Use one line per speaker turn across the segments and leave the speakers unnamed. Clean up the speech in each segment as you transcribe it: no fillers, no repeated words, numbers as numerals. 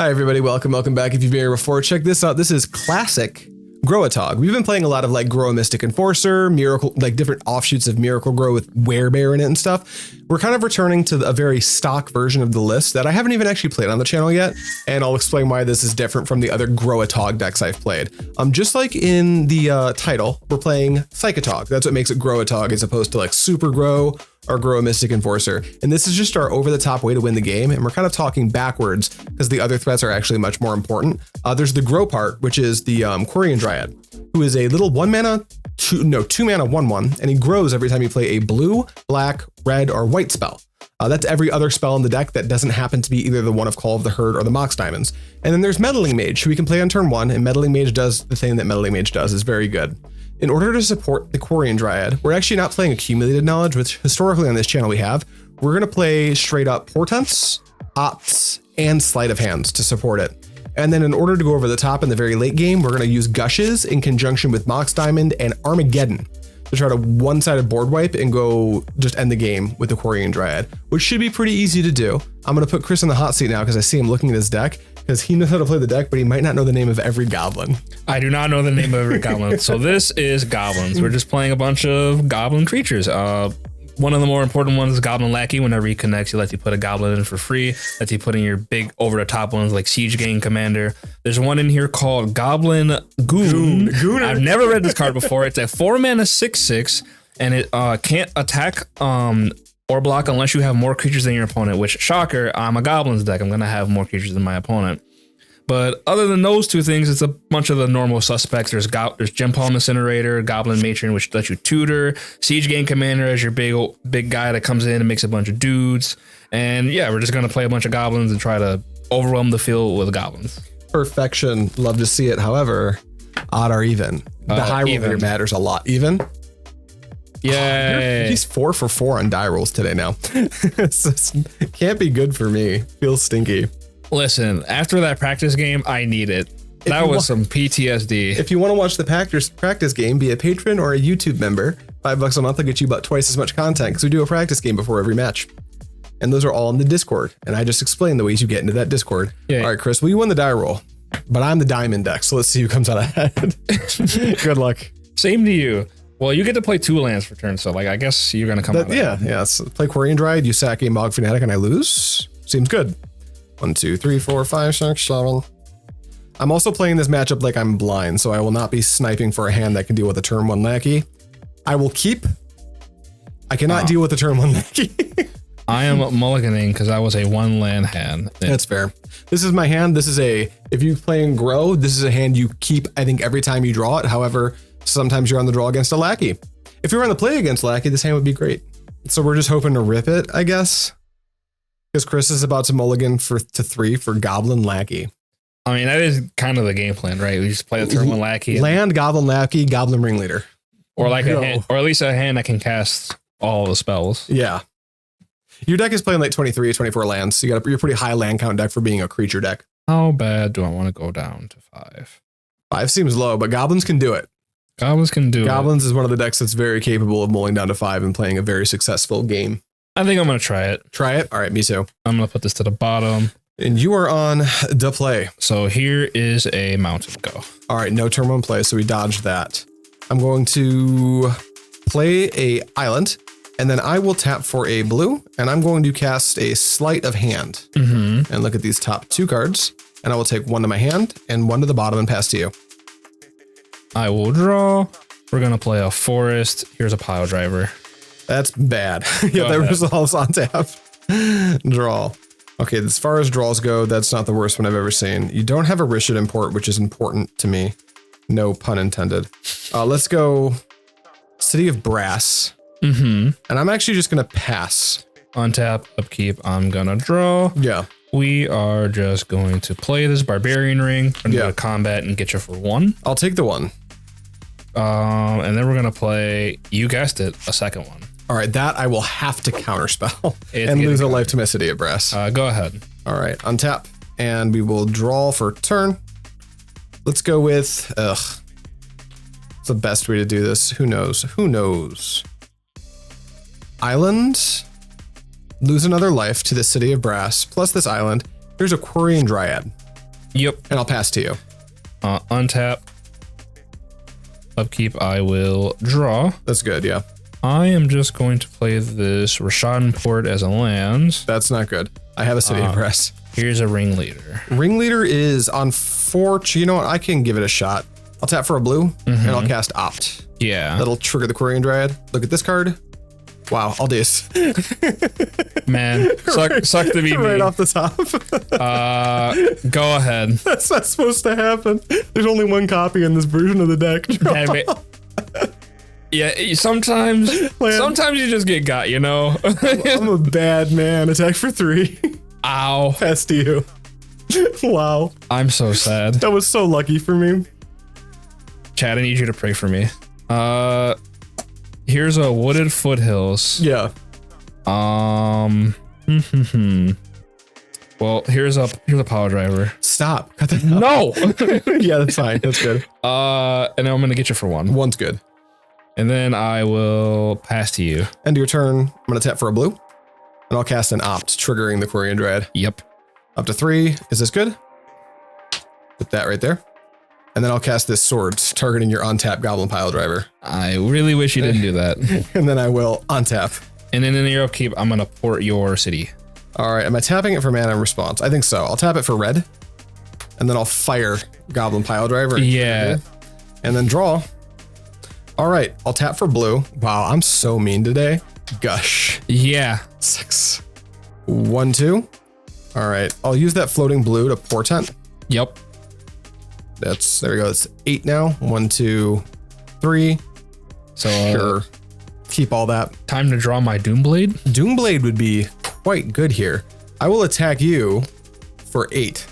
Hi everybody, welcome back. If you've been here before, check this out. This is classic Gro-A-Tog. We've been playing a lot of like Grow Mystic Enforcer, Miracle, like different offshoots of Miracle Grow with Werebear in it and stuff. We're kind of returning to a very stock version of the list that I haven't even actually played on the channel yet, and I'll explain why this is different from the other Gro-A-Tog decks I've played. Just like in the title, we're playing Psychatog. That's what makes it Gro-A-Tog as opposed to like Super Grow or Grow a Mystic Enforcer. And this is just our over-the-top way to win the game, and we're kind of talking backwards because the other threats are actually much more important. There's the Grow part, which is the Quirion Dryad, who is a little 2 mana 1/1, and he grows every time you play a blue, black, red, or white spell. That's every other spell in the deck that doesn't happen to be either the one of Call of the Herd or the Mox Diamonds. And then there's Meddling Mage, who we can play on turn 1, and Meddling Mage does the thing that Meddling Mage does, is very good. In order to support the Quirion Dryad, we're actually not playing Accumulated Knowledge, which historically on this channel we have. We're going to play straight up Portents, Opts, and Sleight of Hands to support it. And then in order to go over the top in the very late game, we're going to use Gushes in conjunction with Mox Diamond and Armageddon to try to one-sided board wipe and go just end the game with the Quirion Dryad, which should be pretty easy to do. I'm going to put Chris on the hot seat now because I see him looking at his deck, because he knows how to play the deck, but he might not know the name of every goblin.
I do not know the name of every goblin. So this is Goblins. We're just playing a bunch of goblin creatures. One of the more important ones is Goblin Lackey. Whenever he connects, he lets you put a goblin in for free. Lets you put in your big over-the-top ones like Siege Gang Commander. There's one in here called Goblin Goon. I've never read this card before. It's a 4-mana 6/6, and it can't attack or block unless you have more creatures than your opponent, which, shocker, I'm a Goblins deck. I'm going to have more creatures than my opponent. But other than those two things, it's a bunch of the normal suspects. There's Gempalm Incinerator, Goblin Matron, which lets you tutor, Siege Gang Commander as your big guy that comes in and makes a bunch of dudes. And yeah, we're just going to play a bunch of goblins and try to overwhelm the field with goblins. Perfection.
Love to see it. However, odd or even? The high roll here matters a lot. Even?
Yeah,
he's 4 for 4 on die rolls today now. Can't be good for me. Feels stinky.
Listen, after that practice game, I need it. That was some PTSD.
If you want to watch the practice game, be a patron or a YouTube member. $5 a month will get you about twice as much content because we do a practice game before every match. And those are all in the Discord. And I just explained the ways you get into that Discord. Yeah. All right, Chris, well, you won the die roll, but I'm the diamond deck. So let's see who comes out ahead. Good luck.
Same to you. Well, you get to play 2 lands per turn, so like I guess you're gonna come out.
Yeah. So play Quirion Dryad, you sack a Mogg Fanatic, and I lose. Seems good. 1, 2, 3, 4, 5, 6, 7. I'm also playing this matchup like I'm blind, so I will not be sniping for a hand that can deal with a turn 1 Lackey. I will keep. I cannot deal with a turn 1 Lackey.
I am mulliganing because I was a 1 land hand.
That's fair. This is my hand. This is if you play in Grow, this is a hand you keep, I think, every time you draw it. However, sometimes you're on the draw against a Lackey. If you're on the play against Lackey, this hand would be great. So we're just hoping to rip it, I guess. Because Chris is about to mulligan to 3 for Goblin Lackey.
I mean, that is kind of the game plan, right? We just play the turn 1 Lackey.
Land, Goblin Lackey, Goblin Ringleader.
Or like a hand, or at least a hand that can cast all the spells.
Yeah. Your deck is playing like 23 or 24 lands. So you're pretty high land count deck for being a creature deck.
How bad do I want to go down to 5?
5 seems low, but Goblins can do it.
Goblins can do it.
Goblins is one of the decks that's very capable of mulling down to 5 and playing a very successful game.
I think I'm going to try it.
Try it? All right, me too.
I'm going to put this to the bottom.
And you are on the play.
So here is a mountain go.
All right, no turn 1 play, so we dodged that. I'm going to play a island, and then I will tap for a blue, and I'm going to cast a Sleight of Hand. And look at these top 2 cards, and I will take 1 to my hand and 1 to the bottom and pass to you.
I will draw. We're going to play a forest. Here's a Piledriver.
That's bad. Yeah, that resolves on tap. Draw. Okay, as far as draws go, that's not the worst one I've ever seen. You don't have a Rishadan Port, which is important to me. No pun intended. Let's go City of Brass. And I'm actually just going to pass.
Untap, upkeep, I'm going to draw.
Yeah.
We are just going to play this Barbarian Ring. We're going to go to combat and get you for 1.
I'll take the 1.
And then we're going to play, you guessed it, a second one.
All right, that I will have to counterspell and lose a life to City of Brass.
Go ahead.
All right, untap, and we will draw for turn. Let's go with, what's the best way to do this? Who knows? Who knows? Island, lose another life to the City of Brass, plus this island. Here's a Quirion Dryad.
Yep.
And I'll pass to you.
Untap. Upkeep, I will draw.
That's good, yeah.
I am just going to play this Rishadan Port as a land.
That's not good. I have a City of Press.
Here's a Ringleader.
Ringleader is unfortunate. You know what? I can give it a shot. I'll tap for a blue, and I'll cast Opt.
Yeah.
That'll trigger the Quirion Dryad. Look at this card. Wow, I'll Daze.
Man, suck to be
right
me.
off the top.
Go ahead.
That's not supposed to happen. There's only one copy in this version of the deck.
Damn it. Yeah, sometimes you just get got, you know?
I'm a bad man. Attack for 3.
Ow.
Pass to you. Wow.
I'm so sad.
That was so lucky for me.
Chad, I need you to pray for me. Here's a Wooded Foothills.
Yeah.
Well, here's a Piledriver.
Stop. Cut that out.
No.
Yeah, that's fine. That's good.
And then I'm gonna get you for 1.
1's good.
And then I will pass to you.
End of your turn. I'm gonna tap for a blue, and I'll cast an Opt, triggering the Quirion Dryad.
Yep.
Up to 3. Is this good? Put that right there. And then I'll cast this Swords, targeting your untapped Goblin Piledriver.
I really wish you didn't do that.
And then I will untap.
And then in your upkeep, I'm gonna port your city.
All right, am I tapping it for mana response? I think so. I'll tap it for red, and then I'll fire Goblin Piledriver.
Yeah.
And then draw. All right, I'll tap for blue. Wow, I'm so mean today. Gush.
Yeah.
6. 1, 2. All right, I'll use that floating blue to Portent.
Yep.
There we go. It's 8 now. 1, 2, 3.
So
Sure. Keep all that.
time to draw my Doomblade.
Doomblade would be quite good here. I will attack you for 8.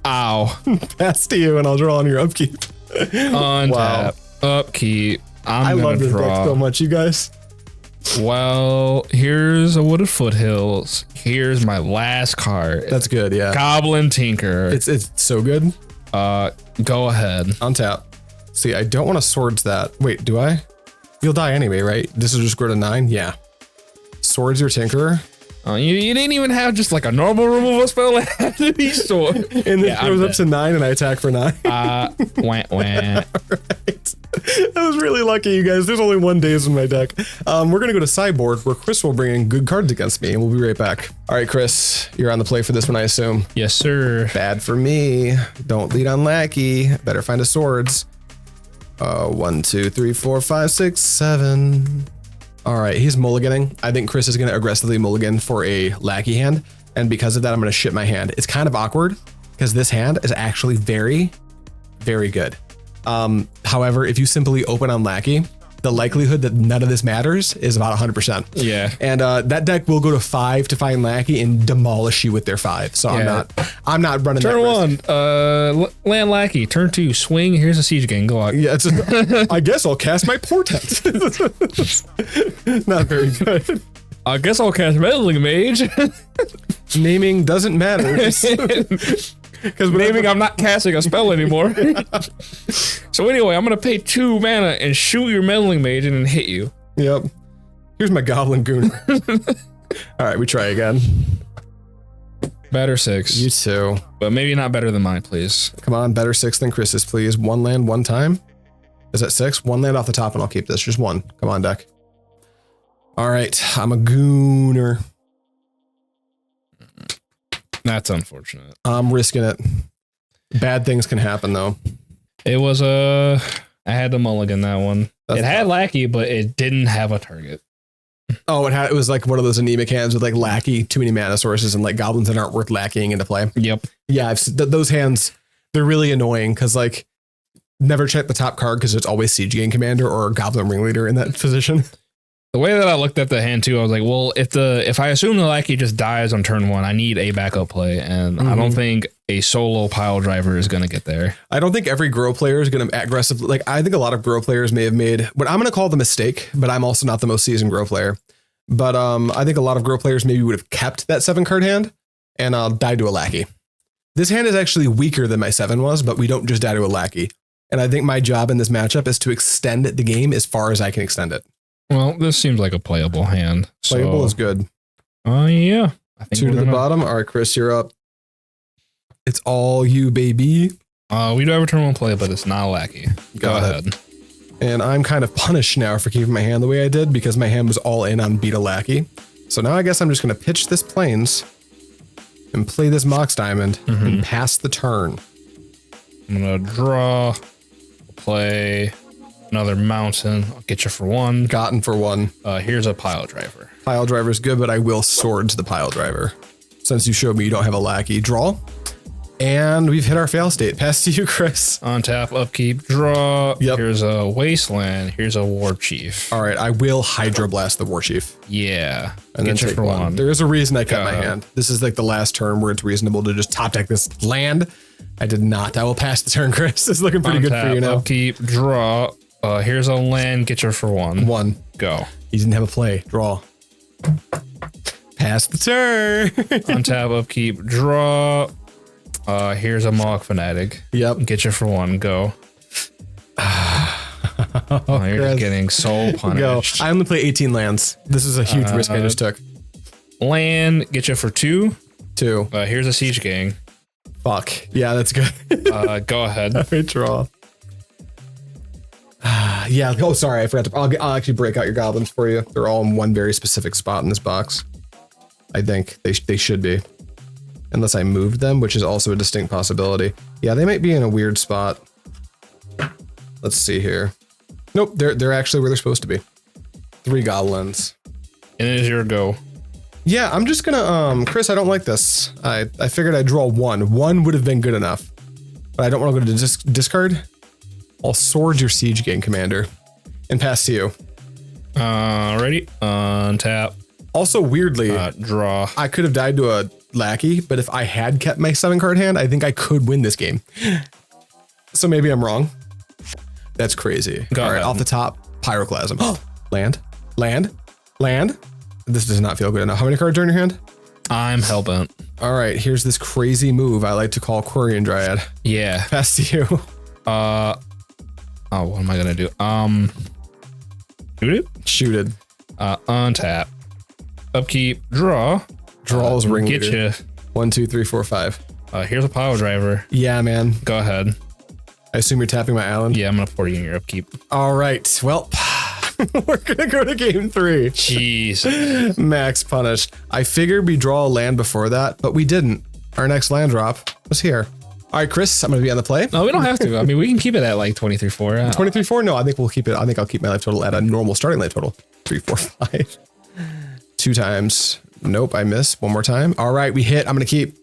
Ow.
Pass to you, and I'll draw on your upkeep.
Untap. Upkeep.
I
I'm
love
gonna
this deck
draw.
so much, you guys.
Well, here's a Wooded Foothills. Here's my last card.
That's good, yeah.
Goblin Tinkerer.
It's so good.
Go ahead.
Untap. See, I don't want to Swords that. Wait, do I? You'll die anyway, right? This will just grow to 9? Yeah. Swords your Tinkerer.
You didn't even have just like a normal removal spell. It had to be sword.
And then it goes up to 9 and I attack for 9.
Wah.
Right. That was really lucky, you guys. There's only 1 Daze in my deck. We're going to go to sideboard where Chris will bring in good cards against me, and we'll be right back. All right, Chris, you're on the play for this one, I assume.
Yes, sir.
Bad for me. Don't lead on Lackey. Better find a Swords. 1, 2, 3, 4, 5, 6, 7. All right, he's mulliganing. I think Chris is going to aggressively mulligan for a Lackey hand, and because of that, I'm going to ship my hand. It's kind of awkward because this hand is actually very, very good. However, if you simply open on Lackey, the likelihood that none of this matters is about 100%.
Yeah.
And that deck will go to 5 to find Lackey and demolish you with their 5. So
Yeah.
I'm not running
Turn
that risk.
1, land Lackey. Turn 2, swing. Here's a Siege Gang. Go on.
Yeah, I guess I'll cast my Portent. Not very good.
I guess I'll cast Meddling Mage.
Naming doesn't matter. Because
Naming, I'm not casting a spell anymore. So anyway, I'm gonna pay 2 mana and shoot your Meddling Mage and then hit you.
Yep. Here's my Goblin Goon. All right, we try again.
Better 6.
You too.
But maybe not better than mine, please.
Come on, better 6 than Chris's, please. 1 land, 1 time. Is that 6? 1 land off the top, and I'll keep this. Just 1. Come on, deck. All right, I'm a Gooner.
That's unfortunate.
I'm risking it. Bad things can happen, though.
It was I had to mulligan that one.
That's
it had
tough.
Lackey, but it didn't have a target.
Oh, it was like one of those anemic hands with like Lackey, too many mana sources, and like goblins that aren't worth Lackeying into play.
Yep.
Yeah, those hands, they're really annoying because like never check the top card because it's always Siege Gang Commander or Goblin Ringleader in that position.
The way that I looked at the hand too, I was like, well, if I assume the Lackey just dies on turn 1, I need a backup play, and I don't think a solo Piledriver is gonna get there.
I don't think every Gro player is going to aggressive. Like I think a lot of Gro players may have made what I'm going to call the mistake, but I'm also not the most seasoned Gro player. But I think a lot of Gro players maybe would have kept that 7 card hand and died to a Lackey. This hand is actually weaker than my 7 was, but we don't just die to a Lackey. And I think my job in this matchup is to extend the game as far as I can extend it.
Well, this seems like a playable hand.
Playable is good.
Yeah. I think
2 to the bottom. All right, Chris, you're up. It's all you, baby.
We do have a turn 1 play, but it's not a Lackey. Go ahead.
And I'm kind of punished now for keeping my hand the way I did because my hand was all in on beat a Lackey. So now I guess I'm just going to pitch this Plains and play this Mox Diamond and pass the turn.
I'm going to draw, play another Mountain. I'll get you for 1.
Gotten for 1.
Here's a Piledriver.
Piledriver's good, but I will Swords the Piledriver. Since you showed me you don't have a Lackey. Draw. And we've hit our fail state. Pass to you, Chris.
Untap, upkeep, draw.
Yep.
Here's a Wasteland. Here's a Warchief.
All right, I will Hydroblast the Warchief.
Yeah.
And then take 1. There is a reason I cut my hand. This is like the last turn where it's reasonable to just top deck this land. I did not. I will pass the turn, Chris. This is looking pretty good for you now.
Upkeep, draw. Here's a land. Get you for 1.
1.
Go.
He didn't have a play. Draw. Pass the turn.
Untap, upkeep, draw. Here's a Mogg Fanatic.
Yep.
Get you for 1. Go. You're just getting so punished.
Go. I only play 18 lands. This is a huge risk I just took.
Land. Get you for 2.
2.
Here's a Siege Gang.
Fuck. Yeah, that's good.
Go ahead.
All right, draw. Yeah. Oh, sorry. I forgot to. I'll actually break out your goblins for you. They're all in one very specific spot in this box. I think they should be. Unless I moved them, which is also a distinct possibility. Yeah, they might be in a weird spot. Let's see here. Nope, they're actually where they're supposed to be. 3 goblins.
And it is your go.
Yeah, I'm just gonna, Chris, I don't like this. I figured I'd draw 1. 1 would have been good enough. But I don't want to go to discard. I'll Sword your Siege Gang Commander and pass to you.
Ready? Untap.
Also, weirdly,
draw.
I could have died to a Lackey, but if I had kept my 7-card hand, I think I could win this game. So maybe I'm wrong. That's crazy. All right, off the top, Pyroclasm. Land. This does not feel good enough. How many cards are in your hand?
I'm hellbent.
All right, here's this crazy move I like to call Quirion Dryad.
Yeah.
Pass to you.
What am I gonna do? Shoot it?
Shoot it.
Untap. Upkeep. Draw.
Draws Ringleader.
Get you.
1, 2, 3, 4, 5.
Here's a Piledriver.
Yeah, man.
Go ahead.
I assume you're tapping my island?
Yeah, I'm gonna pour you in your upkeep.
All right. Well, we're gonna go to game 3.
Jeez.
Max punished. I figured we draw a land before that, but we didn't. Our next land drop was here. All right, Chris, I'm gonna be on the play.
No, we don't have to. I mean, we can keep it at like 23-4.
23-4? No, I think we'll keep it. I think I'll keep my life total at a normal starting life total. 3, 4, 5. 2 times. Nope, I miss. 1 more time. All right, we hit. I'm gonna keep.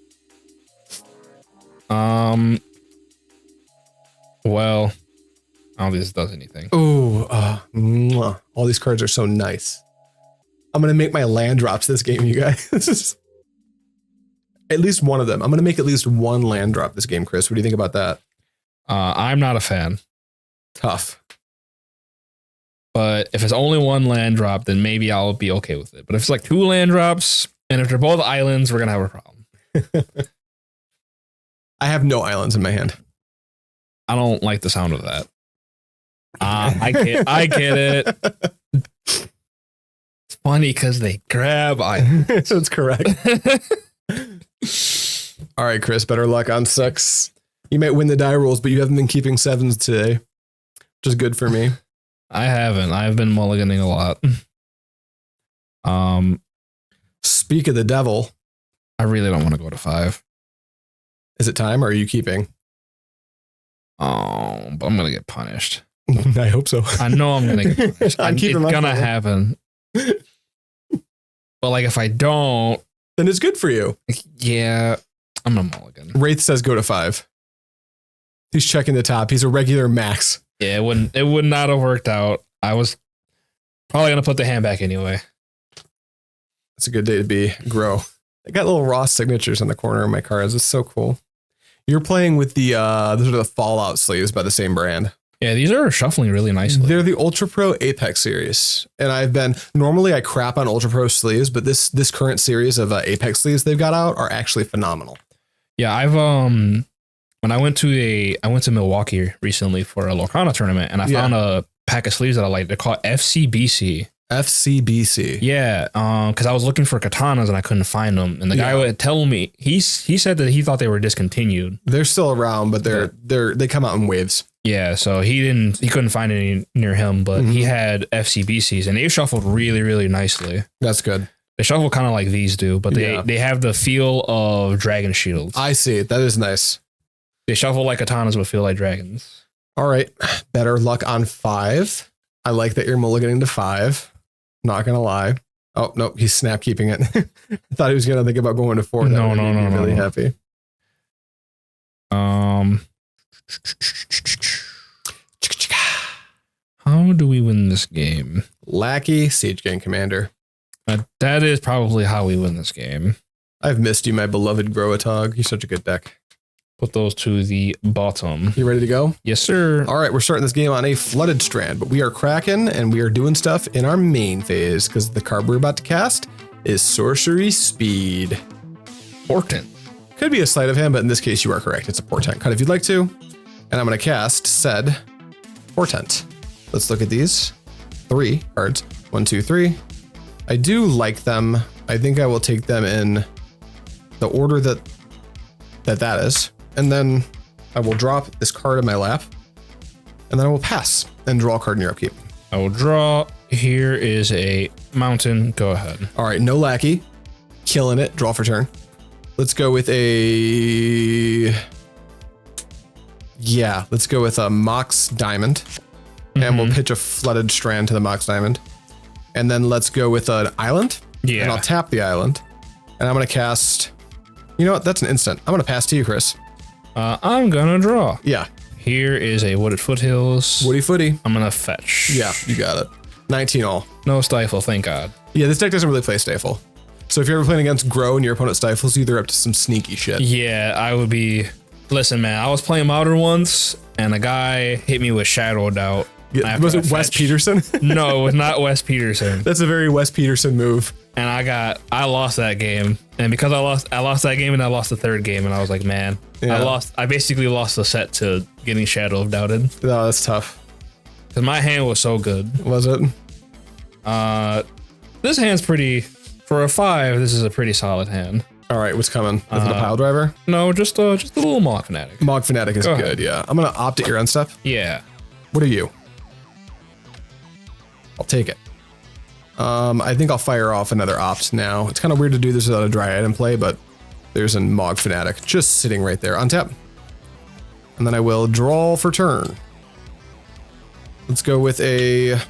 Well, I don't think this does anything.
Ooh, all these cards are so nice. I'm gonna make my land drops this game, you guys. At least one of them. I'm gonna make at least 1 land drop this game, Chris. What do you think about that?
I'm not a fan.
Tough.
But if it's only 1 land drop, then maybe I'll be okay with it. But if it's like 2 land drops, and if they're both islands, we're gonna have a problem.
I have no islands in my hand.
I don't like the sound of that. I get it. It's funny because they grab islands.
That's correct. All right, Chris, better luck on 6. You might win the die rolls, but you haven't been keeping 7s today, which is good for me.
I haven't. I've been mulliganing a lot.
Speak of the devil.
I really don't want to go to 5.
Is it time or are you keeping?
Oh, but I'm going to get punished.
I hope so.
I know I'm going to get punished.
I'm keeping
it's going to happen. But like if I don't,
then it's good for you.
Yeah, I'm a mulligan.
Wraith says go to 5. He's checking the top. He's a regular max.
Yeah, it would not have worked out. I was probably going to put the hand back anyway.
It's a good day to be Gro. I got little Ross signatures on the corner of my cards. It's so cool. You're playing with the those are the Fallout sleeves by the same brand.
Yeah, these are shuffling really nicely.
They're the Ultra Pro Apex series. And normally I crap on Ultra Pro sleeves, but this current series of Apex sleeves they've got out are actually phenomenal.
Yeah, I've when I went to Milwaukee recently for a Lorcana tournament and I found a pack of sleeves that I like. They're called FCBC.
FCBC.
Yeah, because I was looking for katanas and I couldn't find them, and the guy would tell me he said that he thought they were discontinued.
They're still around, but they come out in waves.
Yeah, so he couldn't find any near him, but he had FCBCs and they shuffled really, really nicely.
That's good.
They shuffle kind of like these do, but they have the feel of dragon shields.
I see. That is nice.
They shuffle like katanas but feel like dragons.
All right. Better luck on 5. I like that you're mulliganing to 5. Not gonna lie. Oh no, he's snap keeping it. I thought he was gonna think about going to 4.
No.
Really happy.
How do we win this game?
Lackey, Siege Gang Commander.
That is probably how we win this game.
I've missed you, my beloved Gro-A-Tog. You're such a good deck.
Put those to the bottom.
You ready to go?
Yes, sir.
All right, we're starting this game on a Flooded Strand, but we are cracking and we are doing stuff in our main phase because the card we're about to cast is Sorcery Speed.
Portent.
Could be a Sleight of Hand, but in this case, you are correct. It's a Portent. Cut if you'd like to. And I'm going to cast said Portent. Let's look at these 3 cards. 1, 2, 3. I do like them. I think I will take them in the order that is. And then I will drop this card in my lap. And then I will pass and draw a card in your upkeep.
I will draw. Here is a mountain. Go ahead.
All right, no Lackey. Killing it. Draw for turn. Let's go with a... Yeah, let's go with a Mox Diamond. And we'll pitch a Flooded Strand to the Mox Diamond. And then let's go with an island.
Yeah.
And I'll tap the island. And I'm going to cast... You know what? That's an instant. I'm going to pass to you, Chris.
I'm going to draw.
Yeah.
Here is a Wooded Foothills.
Woody Footy.
I'm going to fetch.
Yeah, you got it. 19 all.
No Stifle, thank God.
Yeah, this deck doesn't really play Stifle. So if you're ever playing against Gro and your opponent stifles you, they're up to some sneaky shit.
Yeah, I would be... Listen, man, I was playing Modern once, and a guy hit me with Shadow Doubt.
Yeah, was it Wes Peterson?
No, it was not Wes Peterson.
That's a very Wes Peterson move.
And I lost that game. And because I lost that game and I lost the third game, and I was like, man, I basically lost the set to getting Shadow Doubted.
No, that's tough.
Because my hand was so good.
Was it?
This hand's pretty, for a 5, this is a pretty solid hand.
All right, what's coming? Is it a Piledriver?
No, just a little Mogg Fanatic.
Mogg Fanatic is good, yeah. I'm going to opt at your unstep.
Yeah.
What are you? I'll take it. I think I'll fire off another opt now. It's kind of weird to do this without a Dryad in play, but there's a Mogg Fanatic just sitting right there. Untap. And then I will draw for turn. Let's go with a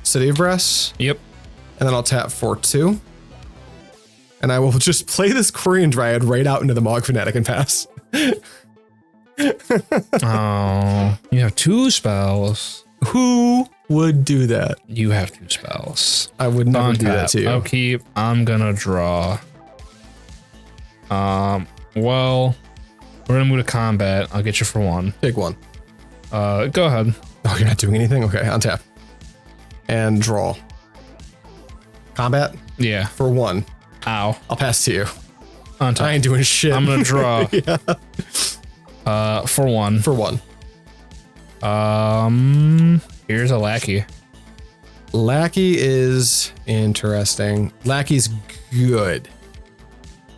City of Brass.
Yep.
And then I'll tap for 2. And I will just play this Quirion Dryad right out into the Mogg Fanatic and pass.
Oh, you have 2 spells.
Who would do that?
You have 2 spells.
I would never do that to you.
Upkeep. I'm gonna draw. Well, we're gonna move to combat. I'll get you for 1.
Take 1.
Go ahead.
Oh, you're not doing anything? Okay, untap. And draw. Combat?
Yeah.
For 1.
Ow.
I'll pass to you.
Untap.
I ain't doing shit.
I'm gonna draw.
Yeah.
For 1.
For 1.
Here's a Lackey.
Lackey is interesting. Lackey's good.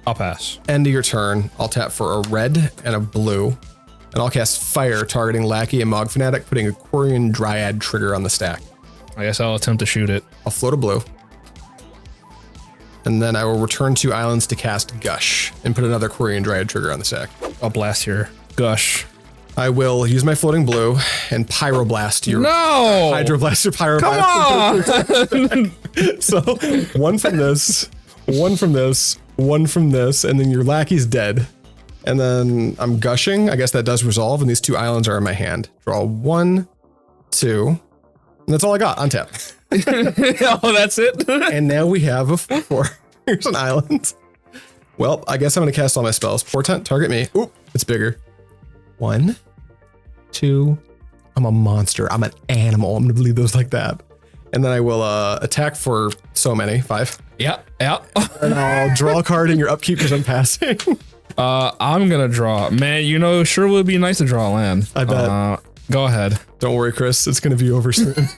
I'll pass.
End of your turn. I'll tap for a red and a blue. And I'll cast Fire, targeting Lackey and Mogg Fanatic, putting a Quirion Dryad trigger on the stack.
I guess I'll attempt to shoot it.
I'll float a blue. And then I will return 2 islands to cast Gush and put another Quirion Dryad trigger on the stack.
I'll blast your Gush.
I will use my floating blue and Pyroblast your Hydroblast your Pyroblast.
Come on!
So 1 from this, 1 from this, 1 from this, and then your Lackey's dead. And then I'm gushing. I guess that does resolve, and these 2 islands are in my hand. Draw 1, 2, and that's all I got. Untap.
Oh, that's it?
And now we have a 4/4. Here's an island. Well, I guess I'm going to cast all my spells. Portent, target me. Oop, it's bigger. 1, 2. I'm a monster. I'm an animal. I'm going to leave those like that. And then I will attack for so many. 5.
Yeah.
And I'll draw a card in your upkeep because I'm passing.
I'm going to draw. Man, you know, sure would be nice to draw a land.
I bet.
Go ahead.
Don't worry, Chris. It's going to be over soon.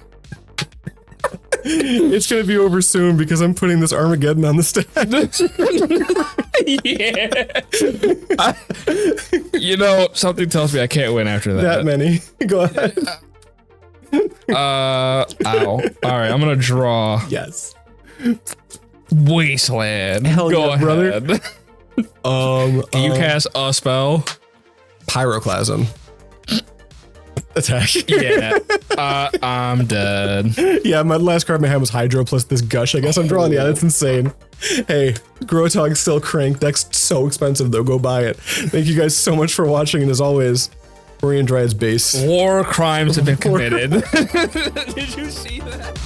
It's gonna be over soon because I'm putting this Armageddon on the stack.
You know, something tells me I can't win after that.
That many. Go ahead.
Ow. All right, I'm gonna draw
Yes.
Wasteland.
Hell
Go
yeah,
ahead.
brother.
Can you cast a spell?
Pyroclasm. Attack.
Yeah. I'm dead.
Yeah, my last card in my hand was Hydro plus this Gush. I guess I'm drawing. Yeah, that's insane. Hey, Gro-A-Tog's still cranked. Deck's so expensive though. Go buy it. Thank you guys so much for watching, and as always, Quirion Dryad's base.
War crimes have been committed. Did you see that?